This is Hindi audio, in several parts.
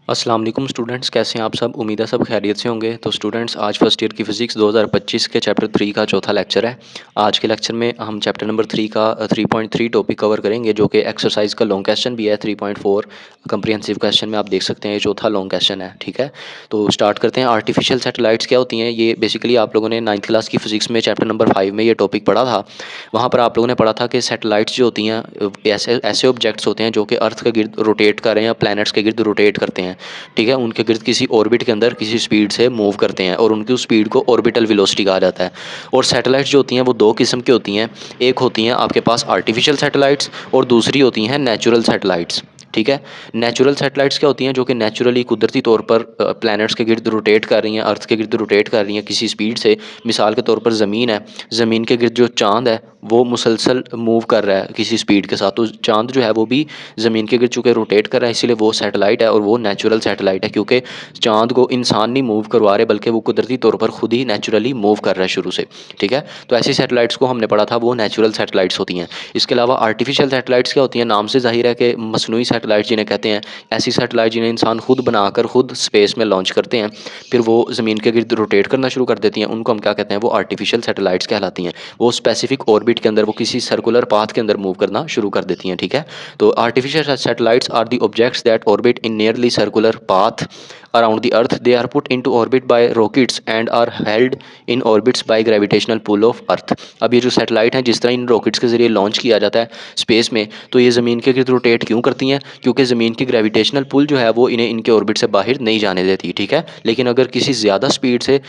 अस्सलाम वालेकुम स्टूडेंट्स, कैसे हैं आप सब। उम्मीद है सब खैरियत से होंगे। तो स्टूडेंट्स, आज फर्स्ट ईयर की फ़िज़िक्स 2025 के चैप्टर 3 का चौथा लेक्चर है। आज के लेक्चर में हम चैप्टर नंबर 3 का 3.3 टॉपिक कवर करेंगे, जो कि एक्सरसाइज का लॉन्ग क्वेश्चन भी है। 3.4 कम्प्रिहेंसिव क्वेश्चन में आप देख सकते हैं ये चौथा लॉन्ग क्वेश्चन है। ठीक है, तो स्टार्ट करते हैं। आर्टिफिशियल सैटेलाइट्स क्या होती हैं, ये बेसिकली आप लोगों ने 9th क्लास की फ़िज़िक्स में चैप्टर नंबर 5 में ये टॉपिक पढ़ा था। वहाँ पर आप लोगों ने पढ़ा था कि सैटेलाइट्स जो होती हैं ऐसे ऐसे ऑब्जेक्ट्स होते हैं जो कि अर्थ के गिर्द रोटेट कर रहे हैं या प्लैनेट्स के गिर्द रोटेट करते हैं। ठीक है, उनके गिर्द किसी ऑर्बिट के अंदर किसी स्पीड से मूव करते हैं और उनकी उस स्पीड को ऑर्बिटल वेलोसिटी कहा जाता है। और सैटेलाइट्स जो होती हैं वो दो किस्म की होती हैं। एक होती हैं आपके पास आर्टिफिशियल सैटेलाइट्स और दूसरी होती हैं नेचुरल सैटेलाइट्स। ठीक है, नेचुरल सैटेलाइट्स क्या होती हैं, जो कि नेचुरली कुदरती तौर पर प्लैनेट्स के गिर्द रोटेट कर रही हैं, अर्थ के गिर्द रोटेट कर रही हैं किसी स्पीड से। मिसाल के तौर पर ज़मीन है, ज़मीन के गिर्द जो चाँद है वो मुसलसल मूव कर रहा है किसी स्पीड के साथ, तो चाँद जो है वो भी ज़मीन के गिर्द चूँकि रोटेट कर रहा है, इसीलिए वो सैटेलाइट है और वो नेचुरल सैटेलाइट है। क्योंकि चाँद को इंसान नहीं मूव करवा रहे, बल्कि वो कुदरती तौर पर खुद ही नेचुरली मूव कर रहा है शुरू से। ठीक है, तो ऐसी सैटेलाइट्स को हमने पढ़ा था, वो नेचुरल सैटेलाइट्स होती हैं। इसके अलावा आर्टिफिशियल सैटेलाइट्स क्या होती हैं, नाम से ज़ाहिर है कि मसनूई सैटेलाइट जिन्हें कहते हैं। ऐसी सैटेलाइट जिन्हें इंसान खुद बनाकर खुद स्पेस में लॉन्च करते हैं, फिर वो ज़मीन के गिर्द रोटेट करना शुरू कर देती हैं, उनको हम क्या कहते हैं, वो आर्टिफिशियल सैटेलाइट्स कहलाती हैं। वो स्पेसिफिक ऑर्बिट के अंदर, वो किसी सर्कुलर पाथ के अंदर मूव करना शुरू कर देती हैं। ठीक है, तो artificial satellites are the objects that orbit in nearly circular path around the earth. They are put into orbit by rockets and are held in orbits by gravitational pull of earth. अब ये जो सैटेलाइट हैं, जिस तरह इन रॉकेट्स के ज़रिए लॉन्च किया जाता है स्पेस में, तो ये ज़मीन के गिर्द रोटेट क्यों करती हैं, क्योंकि ज़मीन की ग्रेविटेशनल पुल जो है वो इन्हें इनके ऑर्बिट से बाहर नहीं जाने देती। ठीक है, लेकिन अगर किसी ज़्यादा स्पीड से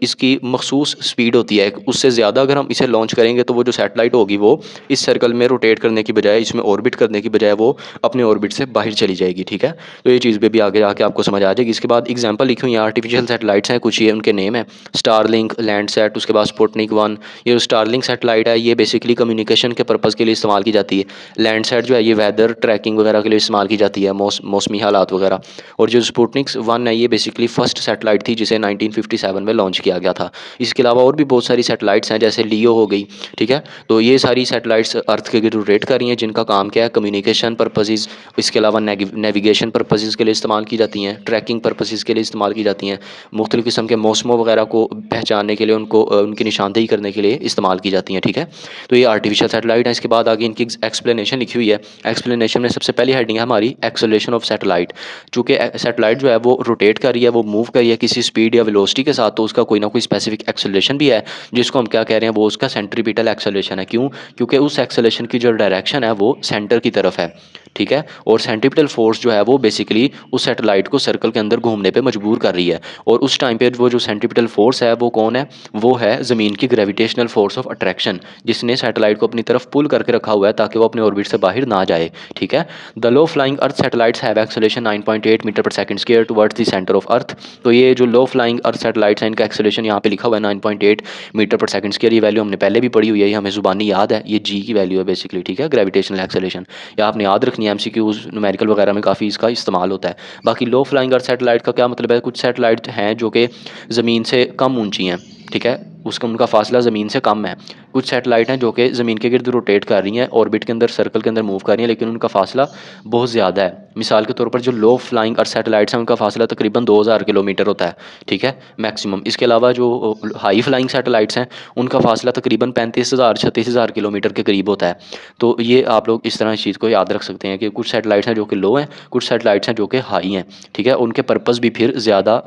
इसकी मखसूस स्पीड होती है, उससे ज़्यादा अगर हम इसे लॉन्च करेंगे तो वो जो सैटेलाइट होगी वो इस सर्कल में रोटेट करने की बजाय, इसमें ऑर्बिट करने की बजाय वो अपने ऑर्बिट से बाहर चली जाएगी। ठीक है, तो ये चीज़ भी आगे जाके आपको समझ आ जाएगी। इसके बाद एग्जांपल लिखी हुई है, आर्टिफिशियल सैटेलाइट्स हैं कुछ, ये उनके नेम है। स्टारलिंक, लैंडसैट, उसके बाद स्पुतनिक 1। ये जो स्टारलिंक सैटेलाइट है ये बेसिकली कम्युनिकेशन के पर्पज़ के लिए इस्तेमाल की जाती है। लैंडसैट जो है ये वेदर ट्रैकिंग वगैरह के लिए इस्तेमाल की जाती है, मौसमी हालात वगैरह। और जो स्पुतनिक 1 है ये बेसिकली फर्स्ट सैटेलाइट थी जिसे 1957 में लॉन्च किया गया था। इसके अलावा और भी बहुत सारी सैटेलाइट्स हैं, जैसे लियो हो गई। ठीक है, तो ये सारी सैटेलाइट्स अर्थ के गिर्द रोटेट कर रही हैं, जिनका काम क्या है, कम्युनिकेशन पर्पज़, इसके अलावा नेविगेशन पर्पज़ के लिए इस्तेमाल की जाती हैं, ट्रैकिंग पर्पज़ के लिए इस्तेमाल की जाती हैं, मुख्तलिफ़ किस्म के मौसमों वगैरह को पहचानने के लिए, उनको उनकी निशानदेही करने के लिए इस्तेमाल की जाती हैं। ठीक है, तो ये आर्टिफिशियल सैटेलाइट है। इसके बाद आगे इनकी एक्सप्लेनेशन लिखी हुई है। एक्सप्लेनेशन में सबसे पहली हेडिंग है हमारी एक्सेलरेशन ऑफ सैटेलाइट। चूँकि सैटेलाइट जो है वो रोटेट कर रही है, वो मूव कर रही है किसी स्पीड या वेलोसिटी के साथ, तो उसका कोई ना कोई स्पेसिफिक एक्सेलरेशन भी है, जिसको हम क्या कह रहे हैं, वो उसका सेंट्रीपिटल एक्सेलरेशन है। क्यों? क्योंकि उस एक्सेलरेशन की जो डायरेक्शन है वो सेंटर की तरफ है। ठीक है, और सेंट्रीपिटल फोर्स जो है वो बेसिकली उस सैटेलाइट को सर्कल के अंदर घूमने पे मजबूर कर रही है। और उस टाइम पे वो जो सेंट्रीपिटल फोर्स है वो कौन है, वो है ज़मीन की ग्रेविटेशनल फोर्स ऑफ अट्रैक्शन, जिसने सैटेलाइट को अपनी तरफ पुल करके रखा हुआ है ताकि वो अपने ऑर्बिट से बाहर ना जाए। ठीक है, the low flying earth satellites have acceleration 9.8 metre per second square towards the centre of earth. तो ये जो लो फ्लाइंग अर्थ सैटेलाइट्स हैं, इनका एक्सेलरेशन यहाँ पे लिखा हुआ है 9.8 मीटर पर सेकंड स्क्वायर। ये वैल्यू हमने पहले भी पढ़ी हुई है, ये हमें ज़ुबानी याद है, ये जी की वैल्यू है बेसिकली। ठीक है, ग्रेविटेशनल एक्सेलरेशन या आपने याद रखनी है, एमसीक्यूज न्यूमेरिकल वगैरह में काफ़ी इसका इस्तेमाल होता है। बाकी लो फ्लाइंग अर्थ सैटेलाइट का क्या मतलब है, कुछ सैटेलाइट हैं जो कि ज़मीन से कम ऊंची हैं। ठीक है, उसका उनका फासला ज़मीन से कम है। कुछ सैटेलाइट हैं जो कि ज़मीन के गिर्द रोटेट कर रही हैं, ऑर्बिट के अंदर सर्कल के अंदर मूव कर रही हैं, लेकिन उनका फासला बहुत ज़्यादा है। मिसाल के तौर पर जो लो फ्लाइंग अर्थ सैटेलाइट्स हैं उनका फासला तकरीबन 2000 किलोमीटर होता है। ठीक है, मैक्सिमम। इसके अलावा जो हाई फ्लाइंग सैटेलाइट्स हैं उनका फासला तकरीबन 35,000 36,000 किलोमीटर के करीब होता है। तो ये आप लोग इस तरह इस चीज़ को याद रख सकते हैं कि कुछ सैटेलाइट्स हैं जो कि लो हैं, कुछ सैटेलाइट्स हैं जो कि हाई हैं। ठीक है, उनके पर्पज़ भी फिर ज़्यादा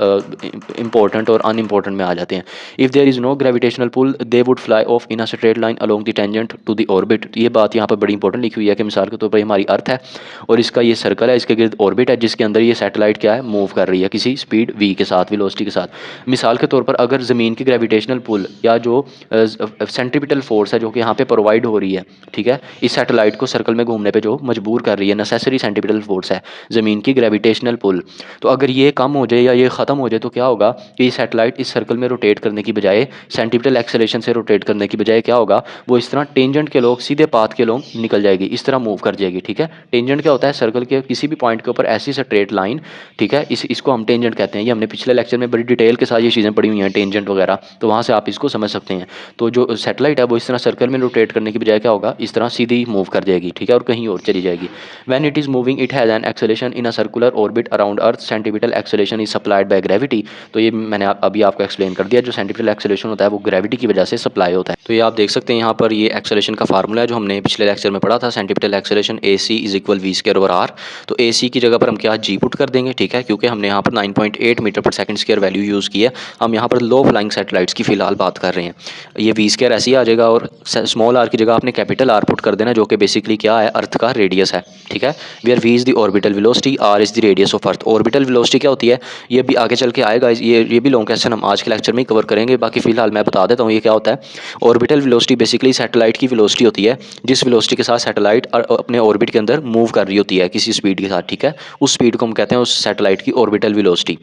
इंपॉर्टेंट और अनइम्पॉर्टेंट में आ जाते हैं। If there is no gravitational pull they would fly off in a straight line along the tangent to the orbit. ये बात यहाँ पर बड़ी इंपॉर्टेंट लिखी हुई है कि मिसाल के तौर पर हमारी अर्थ है और इसका ये सर्कल है, इसके गिर्द ऑर्बिट है, जिसके अंदर ये सैटेलाइट क्या है, मूव कर रही है किसी स्पीड v के साथ, वेलोसिटी के साथ। मिसाल के तौर पर अगर ज़मीन की ग्रेविटेशनल पुल या जो सेंट्रीपिटल फोर्स है जो कि यहाँ पे प्रोवाइड हो रही है, ठीक है, इस सैटेलाइट को सर्कल में घूमने पे जो मजबूर कर रही है, नेसेसरी सेंट्रीपिटल फोर्स है ज़मीन की ग्रेविटेशनल पुल, तो अगर ये कम हो जाए या ये ख़त्म हो जाए तो क्या होगा कि ये सैटेलाइट इस सर्कल में रोटेट करने की बजाय सेंटीपिटल एक्सेलरेशन से रोटेट करने की बजाय क्या होगा, वो इस तरह टेंजेंट के लोग सीधे पाथ के लोग निकल जाएगी, इस तरह मूव कर जाएगी। ठीक है, टेंजेंट क्या होता है, सर्कल के किसी भी पॉइंट के ऊपर ऐसी स्ट्रेट लाइन। ठीक है, इसको हम टेंजेंट कहते हैं। ये हमने पिछले लेक्चर में बड़ी डिटेल के साथ ये चीज़ें पढ़ी हुई हैं, टेंजेंट वगैरह, तो वहाँ से आप इसको समझ सकते हैं। तो जो सैटेलाइट है वो इस तरह सर्कल में रोटेट करने की बजाय क्या होगा, इस तरह सीधी मूव कर जाएगी। ठीक है, और कहीं और चली जाएगी। When it is moving it has an acceleration in a circular orbit around earth, centripetal acceleration is supplied by gravity. तो ये मैंने अभी आपको एक्सप्लेन कर दिया, जो सेंटीपिटल एक्सेलरेशन होता है वो ग्रेविटी की वजह से सप्लाई होता है। तो ये आप देख सकते हैं यहाँ पर, ये एक्सेलरेशन का फार्मूला है जो हमने पिछले लेक्चर में पढ़ा था, centripetal acceleration AC is equal v²/r। तो AC की जगह पर हम क्या जी पुट कर देंगे। ठीक है, क्योंकि हमने यहाँ पर 9.8 metre per second square value use की है। हम यहाँ पर लो फ्लाइंग सैटेलाइट्स की फिलहाल बात कर रहे हैं। ये v² ऐसे ही आ जाएगा, और स्मॉल r की जगह आपने कैपिटल R पुट कर देना, जो कि बेसिकली क्या है, अर्थ का रेडियस है। ठीक है, where v is the orbital velocity, r is the radius of Earth. Orbital velocity क्या होती है, ये भी आगे चल के आएगा, ये भी लॉन्ग क्वेश्चन हम आज के लेक्चर में ही कवर करेंगे। बाकी फिलहाल मैं बता देता हूँ ये क्या होता है। ऑर्बिटल वेलोसिटी बेसिकली सैटेलाइट की वेलोसिटी होती है, जिस वेलोसिटी के साथ सैटेलाइट अपने ऑर्बिट के अंदर मूव कर रही होती है किसी स्पीड के साथ। ठीक है, उस स्पीड को हम कहते हैं उस सैटेलाइट की ऑर्बिटल वेलोसिटी।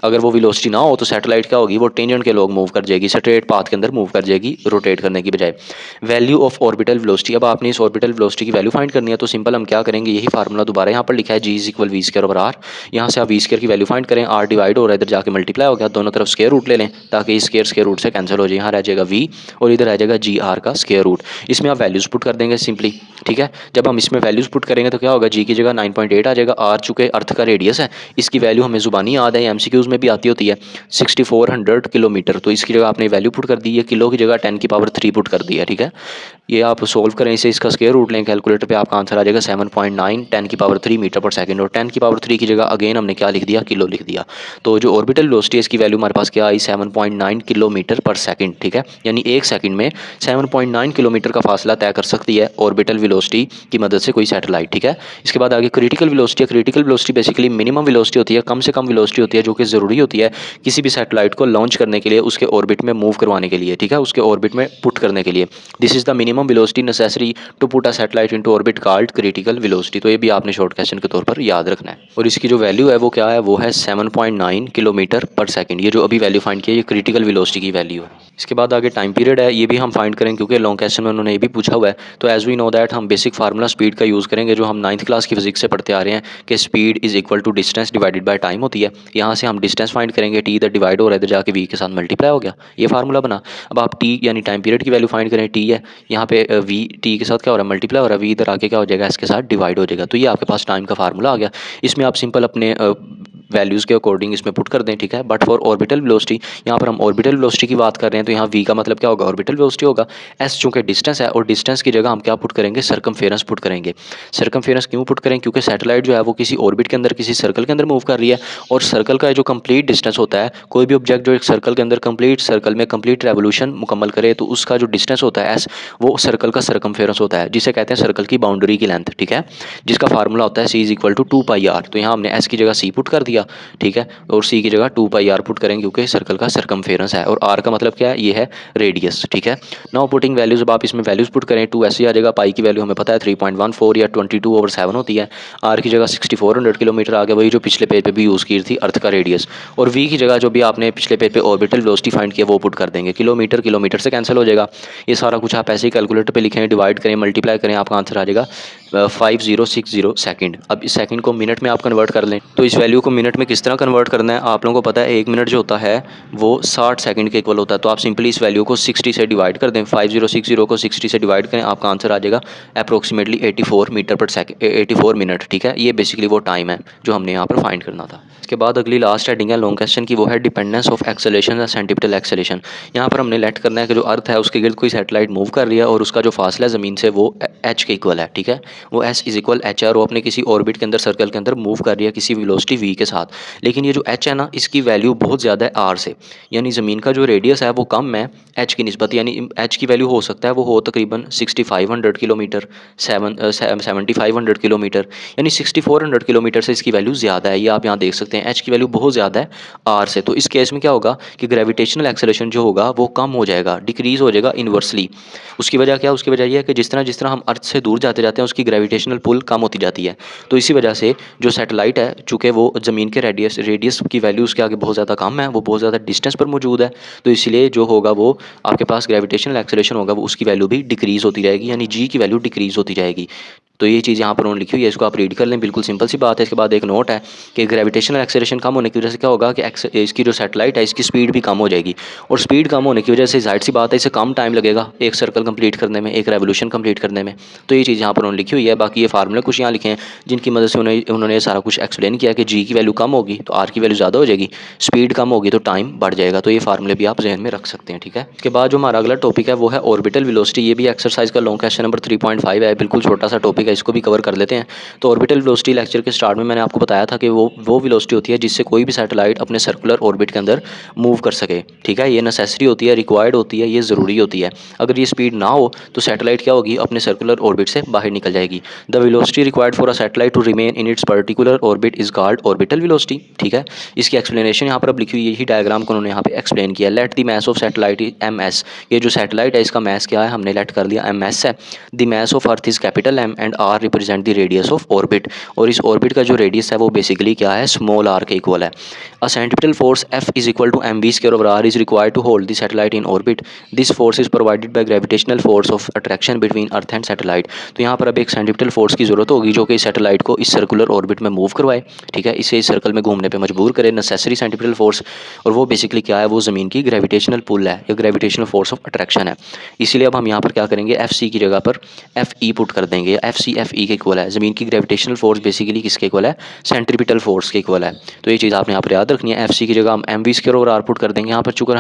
अगर वो वेलोसिटी ना हो तो सैटेलाइट क्या होगी, वो टेंजेंट के लोग मूव कर जाएगी, स्ट्रेट पाथ के अंदर मूव कर जाएगी, रोटेट करने की बजाय। वैल्यू ऑफ ऑर्बिटल वेलोसिटी, अब आपने इस ऑर्बिटल वेलोसिटी की वैल्यू फाइंड करनी है, तो सिंपल हम क्या करेंगे, यही फार्मूला दोबारा यहाँ पर लिखा है, G इज इक्वल v²/r। यहाँ से आप v² की वैल्यू फाइंड करें, r डिवाइड हो रहा है, इधर जाके मल्टीप्लाई हो गया, दोनों तरफ स्क्वायर रूट ले लें ताकि इस स्क्वायर रूट से कैंसिल हो जाए। यहाँ रह जाएगा v और इधर रह जाएगा gr का स्क्वायर रूट। इसमें आप वैल्यूज पुट कर देंगे सिंपली। ठीक है, जब हम इसमें वैल्यूज पुट करेंगे तो क्या होगा, g की जगह 9.8 आ जाएगा, r चूँकि अर्थ का रेडियस है, इसकी वैल्यू हमें जुबानी याद है, MCQs में भी आती होती है, 6400 किलोमीटर। तो इसकी जगह आपने वैल्यू पुट कर दी है, किलो की जगह 10⁻³ पुट कर दिया। ठीक है, ये आप सोल्व करें इसे, इसका स्क्वायर रूट लें कैलकुलेटर पे, आपका आंसर आ जाएगा 7.9 10⁻³ मीटर पर सेकंड। और 10⁻³ की जगह अगेन हमने क्या लिख दिया, किलो लिख दिया। तो जो ऑर्बिटल वेलोसिटी है इसकी वैल्यू हमारे पास क्या आई, 7.9 किलोमीटर पर सेकंड। ठीक है, यानी एक सेकंड में 7.9 किलोमीटर का फासला तय कर सकती है ऑर्बिटल वेलोसिटी की मदद से कोई सैटेलाइट। ठीक है, इसके बाद आगे क्रिटिकल वेलोसिटी है। Critical velocity basically minimum velocity होती है, कम से कम वेलोसिटी होती है, जो कि ज़रूरी होती है किसी भी सैटेलाइट को लॉन्च करने के लिए, उसके ऑर्बिट में मूव करवाने के लिए। ठीक है, उसके ऑर्बिट में पुट करने के लिए। This is the minimum velocity necessary to put a satellite into orbit called critical velocity. तो ये भी आपने शॉर्ट क्वेश्चन के तौर पर याद रखना है। और इसकी जो वैल्यू है वो क्या है, वो है 7.9 किलोमीटर पर सेकंड। ये जो अभी वैल्यू फाइंड की है, ये क्रिटिकल वेलोसिटी की वैल्यू है। इसके बाद आगे टाइम पीरियड है, ये भी हम फाइंड करें क्योंकि लॉन्ग क्वेश्चन में उन्होंने ये भी पूछा हुआ है। तो एज वी नो दैट हम बेसिक फार्मूला स्पीड का यूज़ करेंगे, जो हम 9th क्लास की फिजिक्स से पढ़ते आ रहे हैं कि speed is equal to distance divided by time होती है। यहाँ से हम डिस्टेंस फाइंड करेंगे, टी इधर डिवाइड हो रहा है, इधर जाके वी के साथ मल्टीप्लाई हो गया, ये फार्मूला बना। अब आप टी यानी टाइम पीरियड की वैल्यू फाइंड करें, टी है यहाँ पे वी, टी के साथ क्या हो रहा है, मल्टीप्लाई हो रहा है, वी इधर आके क्या हो जाएगा, इसके साथ डिवाइड हो जाएगा। तो ये आपके पास टाइम का फार्मूला आ गया। इसमें आप सिंपल अपने वैल्यूज़ के अकॉर्डिंग इसमें पुट कर दें। ठीक है, बट फॉर ऑर्बिटल वेलोसिटी, यहाँ पर हम ऑर्बिटल वेलोसिटी की बात कर रहे हैं, तो यहाँ वी का मतलब क्या होगा, ऑर्बिटल वेलोसिटी होगा। एस चूँकि डिस्टेंस है, और डिस्टेंस की जगह हम क्या पुट करेंगे, सर्कमफेरेंस पुट करेंगे। सर्कमफेरेंस क्यों पुट करें, क्योंकि सैटेलाइट जो है वो किसी ऑर्बिट के अंदर, किसी सर्कल के अंदर मूव कर रही है, और सर्कल का जो कंप्लीट डिस्टेंस होता है, कोई भी ऑब्जेक्ट जो एक सर्कल के अंदर कंप्लीट सर्कल में कंप्लीट रेवोल्यूशन मुकम्मल करे, तो उसका जो डिस्टेंस होता है एस, वो सर्कल का सर्कमफेरेंस होता है, जिसे कहते हैं सर्कल की बाउंड्री की लेंथ। ठीक है, जिसका फार्मूला होता है C is equal to 2πr। तो यहाँ हमने एस की जगह C पुट कर दिया। ठीक है, और सी की जगह 2πr पुट करेंगे क्योंकि सर्कल का सर्कमफेरेंस है, और आर का मतलब क्या है, ये है रेडियस। ठीक है, नाउ पुटिंग वैल्यूज, अब आप इसमें वैल्यूज पुट करें, 2 ऐसे आ जाएगा, पाई की वैल्यू हमें पता है 3.14 या 22/7 होती है। आर की जगह 6400 किलोमीटर आ गया, वही जो पिछले पेज पे भी यूज़ की थी, अर्थ का रेडियस। और वी की जगह जो भी आपने पिछले पेज पे ऑर्बिटल वेलोसिटी फाइंड किया वो पुट कर देंगे। किलोमीटर किलोमीटर से कैंसिल हो जाएगा, ये सारा कुछ आप ऐसे ही कैलकुलेटर पर लिखें, डिवाइड करें, मल्टीप्लाई करें, आपका आंसर आ जाएगा 5060 सेकंड। अब इस सेकंड को मिनट में आप कन्वर्ट कर लें, तो इस वैल्यू को मिनट में किस तरह कन्वर्ट करना है, आप लोगों को पता है 1 मिनट जो होता है वो 60 सेकंड के इक्वल होता है। तो आप सिंपली इस वैल्यू को 60 से डिवाइड कर दें, 5060 को 60 से डिवाइड करें, आपका आंसर आ जाएगा approximately 84 metre per second, 84 minute. ठीक है, ये बेसिकली वो टाइम है जो हमने यहाँ पर फाइंड करना था। इसके बाद अगली लास्ट हेडिंग है लॉन्ग क्वेश्चन की, वो है डिपेंडेंस ऑफ एक्सेलरेशन या सेंटीपिटल एक्सेलरेशन। यहाँ पर हमने लेट करना है कि जो अर्थ है उसके गिर्द कोई सैटेलाइट मूव कर रही है, और उसका जो फासला है ज़मीन से वो h के इक्वल है। ठीक है, वो s इज इक्वल एच है, और वो अपने किसी ऑर्बिट के अंदर, सर्कल के अंदर मूव कर रही है किसी वेलोसिटी v के साथ। लेकिन ये जो h है ना, इसकी वैल्यू बहुत ज़्यादा है r से, यानी ज़मीन का जो रेडियस है वो कम है h की निस्बत, यानी h की वैल्यू हो सकता है वो हो तकरीबन 6500 किलोमीटर, 7500 किलोमीटर, यानी 6400 किलोमीटर से इसकी वैल्यू ज़्यादा है। ये आप यहाँ देख सकते हैं, h की वैल्यू बहुत ज़्यादा है r से। तो इस केस में क्या होगा कि ग्रेविटेशनल एक्सेलरेशन जो होगा वो कम हो जाएगा, डिक्रीज़ हो जाएगा इन्वर्सली। उसकी वजह क्या, उसकी वजह यह है कि जिस तरह हम अर्थ से दूर जाते जाते हैं उसकी ग्रेविटेशनल पुल कम होती जाती है। तो इसी वजह से जो सैटेलाइट है, चूँकि वो ज़मीन ज़मीन के रेडियस की वैल्यू उसके आगे बहुत ज़्यादा कम है, वो बहुत ज़्यादा डिस्टेंस पर मौजूद है, तो इसलिए जो होगा वो आपके पास ग्रेविटेशनल एक्सेलरेशन होगा वो उसकी वैल्यू भी डिक्रीज़ होती रहेगी, यानी जी की वैल्यू डिक्रीज़ होती जाएगी। तो ये चीज़ यहाँ पर उन्होंने लिखी हुई है, इसको आप रीड कर लें, बिल्कुल सिंपल सी बात है। इसके बाद एक नोट है कि ग्रेविटेशनल एक्सेलरेशन कम होने की वजह से क्या होगा कि इसकी जो सैटेलाइट है इसकी स्पीड भी कम हो जाएगी, और स्पीड कम होने की वजह से जाहिर सी बात है इसे कम टाइम लगेगा एक सर्कल कंप्लीट करने में, एक रेवोल्यूशन कंप्लीट करने में। तो ये चीज़ यहाँ पर उन्होंने लिखी हुई है। बाकी ये फार्मूले कुछ यहाँ लिखे हैं जिनकी मदद से उन्होंने सारा कुछ एक्सप्लेन किया कि जी की वैल्यू कम होगी तो आर की वैल्यू ज़्यादा हो जाएगी, स्पीड कम होगी तो टाइम बढ़ जाएगा। तो ये फार्मूले भी आप जहन में रख सकते हैं, ठीक है। इसके बाद जो हमारा अगला टॉपिक है वो है ऑर्बिटल वेलोसिटी। ये भी एक्सरसाइज का लॉन्ग क्वेश्चन नंबर 3.5 है, बिल्कुल छोटा सा टॉपिक है, इसको भी कवर कर लेते हैं। तो ऑर्बिटल वेलोसिटी लेक्चर के स्टार्ट में मैंने आपको बताया था कि वो वेलोसिटी होती है जिससे कोई भी सैटेलाइट अपने सर्कुलर ऑर्बिट के अंदर मूव कर सके, ठीक है। ये नेसेसरी होती है, रिक्वायर्ड होती है, ये ज़रूरी होती है। अगर ये स्पीड ना हो तो सैटेलाइट क्या होगी, अपने सर्कुलर ऑर्बिट से बाहर निकल जाएगी। The velocity required for a satellite to remain in its particular orbit is called orbital velocity, ठीक है। इसकी एक्सप्लेनेशन यहाँ पर अब लिखी हुई है, यही डायग्राम को उन्होंने यहाँ पे एक्सप्लेन किया। Let the mass of satellite is m s, ये जो सैटेलाइट है इसका मास क्या है, हमने लेट कर लिया एम एस है। The mass of Earth is capital M and r represent the radius of orbit, और इस ऑर्बिट का जो रेडियस है वो बेसिकली क्या है, स्मॉल आर के इक्वल है। A centripetal force F is equal to M V square over R is required to hold the satellite in orbit. This force is provided by gravitational force of attraction between earth and satellite. तो यहाँ पर अब एक सेंट्रिपिटल फोर्स की जरूरत होगी जो कि इस सैटेलाइट को इस सर्कुलर ऑर्बिट में मूव करवाए, ठीक है, इसे इस सर्कल में घूमने पे मजबूर करे, नेसेसरी सेंट्रिपिटल फोर्स। और वो बेसिकली क्या है, वो ज़मीन की ग्रेविटेशनल पुल है या ग्रेविटेशनल फोर्स ऑफ अट्रैक्शन है। इसीलिए अब हम यहाँ पर क्या करेंगे, एफ सी की जगह पर एफ ई पुट कर देंगे। एफ सी एफ ई के इक्वल है, ज़मीन की ग्रेविटेशनल फोर्स बेसिकली किसके इक्वल है, सेंट्रिपिटल फोर्स के इक्वल है। तो ये चीज़ आपने यहाँ पर याद रखनी है। एफ सी की जगह हम M V square over R put कर देंगे। यहाँ पर चूँकि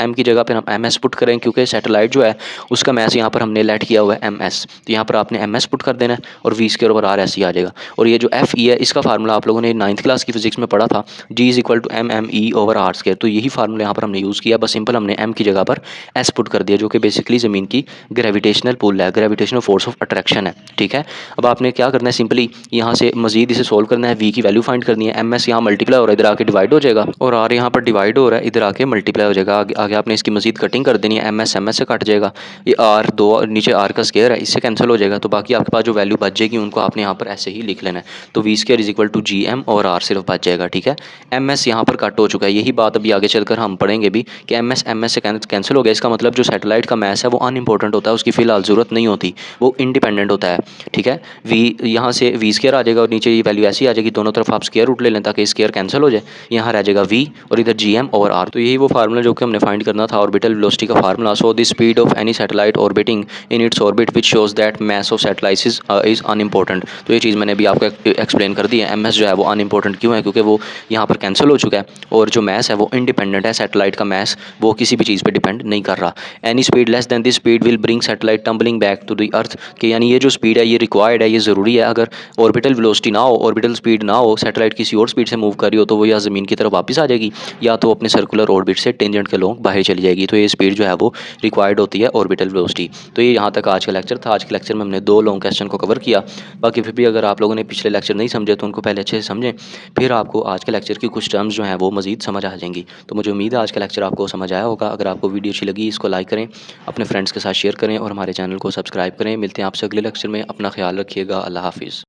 एम की जगह पर हम एम एस पुट करें क्योंकि सैटेलाइट जो है उसका मैस यहाँ पर हमने लेट किया हुआ है एम एस, तो यहाँ पर आपने एम एस पुट कर देना है और वी स्क्वायर ओवर आर ऐसे ही आ जाएगा। और ये जो एफ ई है इसका फार्मूला आप लोगों ने 9th क्लास की फिजिक्स में पढ़ा था, G is equal to M M E over R square. तो यही फार्मूला यहाँ पर हमने यूज़ किया, बस सिंपल हमने एम की जगह पर एस पुट कर दिया जो कि बेसिकली ज़मीन की ग्रेविटेशनल पुल है, ग्रेविटेशनल फोर्स ऑफ अट्रैक्शन है, ठीक है। अब आपने क्या करना है, सिंपली यहाँ से मजीद इसे सोल्व करना है, वी की वैल्यू फाइंड करनी है। एम एस यहाँ मल्टीप्लाई हो रहा है, इधर आके डिवाइड हो जाएगा, और आर यहाँ पर डिवाइड हो रहा है, इधर आके मल्टीप्लाई हो जाएगा। आगे आपने इसकी मजीद कटिंग कर देनी है, एम एस से कट जाएगा, ये आर दो नीचे आर का स्क्वायर है, इससे कैंसिल हो जाएगा। तो बाकी आपके पास जो वैल्यू बच जाएगी उनको आपने यहाँ पर ऐसे ही लिख लेना है। तो v square is equal to G M और आर सिर्फ बच जाएगा, ठीक है। एम एस यहाँ पर कट हो चुका है, यही बात अभी आगे चलकर हम पढ़ेंगे भी कि एम एस से कैंसिल हो गया। इसका मतलब जो सैटेलाइट का मैस है वो अनइम्पोर्टेंट होता है, उसकी फिलहाल ज़रूरत नहीं होती, वो इंडिपेंडेंट होता है, ठीक है। वी यहाँ से वी स्क्वायर आ जाएगा और नीचे ये वैल्यू ऐसी आ जाएगी, दोनों तरफ आप स्क्वायर रूट ले लें ताकि स्क्वायर कैंसिल हो जाए। यहाँ रह जाएगा वी और इधर जी एम ओवर आर। तो यही वो फार्मूला जो कि हमने फाइंड करना था, ऑर्बिटल वेलोसिटी का formula. So the speed of any satellite orbiting in its orbit which shows that mass of satellite is unimportant. तो ये चीज़ मैंने अभी आपको एक्सप्लेन कर दी है। एम एस जो है वो अनइम्पोर्टेंट क्यों है, क्योंकि वो यहाँ पर कैंसिल हो चुका है, और जो मैस है वो इंडिपेंडेंट है, सैटेलाइट का मैस वो किसी भी चीज़ पे डिपेंड नहीं कर रहा। Any speed less than this speed will bring satellite tumbling back to the Earth, कि यानी ये जो स्पीड है ये रिक्वायर्ड है, ये ज़रूरी है। अगर ऑर्बिटल वेलोसिटी ना हो, ऑर्बिटल स्पीड ना हो, सैटेलाइट किसी और स्पीड से मूव कर रही हो, तो वो या ज़मीन की तरफ वापस आ जाएगी या तो अपने सर्कुलर ऑर्बिट से टेंजेंट के लोग बाहर चली जाएगी। तो ये स्पीड जो है वो रिक्वायर्ड होती है ऑर्बिटल वेलोसिटी। तो ये यहाँ तक आज का लेक्चर था। आज के लेक्चर में हमने 2 लॉन्ग क्वेश्चन को कवर किया। बाकी फिर भी अगर आप लोगों ने पिछले लेक्चर नहीं समझे तो उनको पहले अच्छे से समझें, फिर आपको आज के लेक्चर की कुछ टर्म्स जो हैं वो मज़ीद समझ आ जाएंगी। तो मुझे उम्मीद है आज का लेक्चर आपको समझ आया होगा। अगर आपको वीडियो अच्छी लगी इसको लाइक करें, अपने फ्रेंड्स के साथ शेयर करें और हमारे चैनल को सब्सक्राइब करें। मिलते हैं आपसे अगले लेक्चर में, अपना ख्याल रखिएगा। अल्लाह हाफिज़।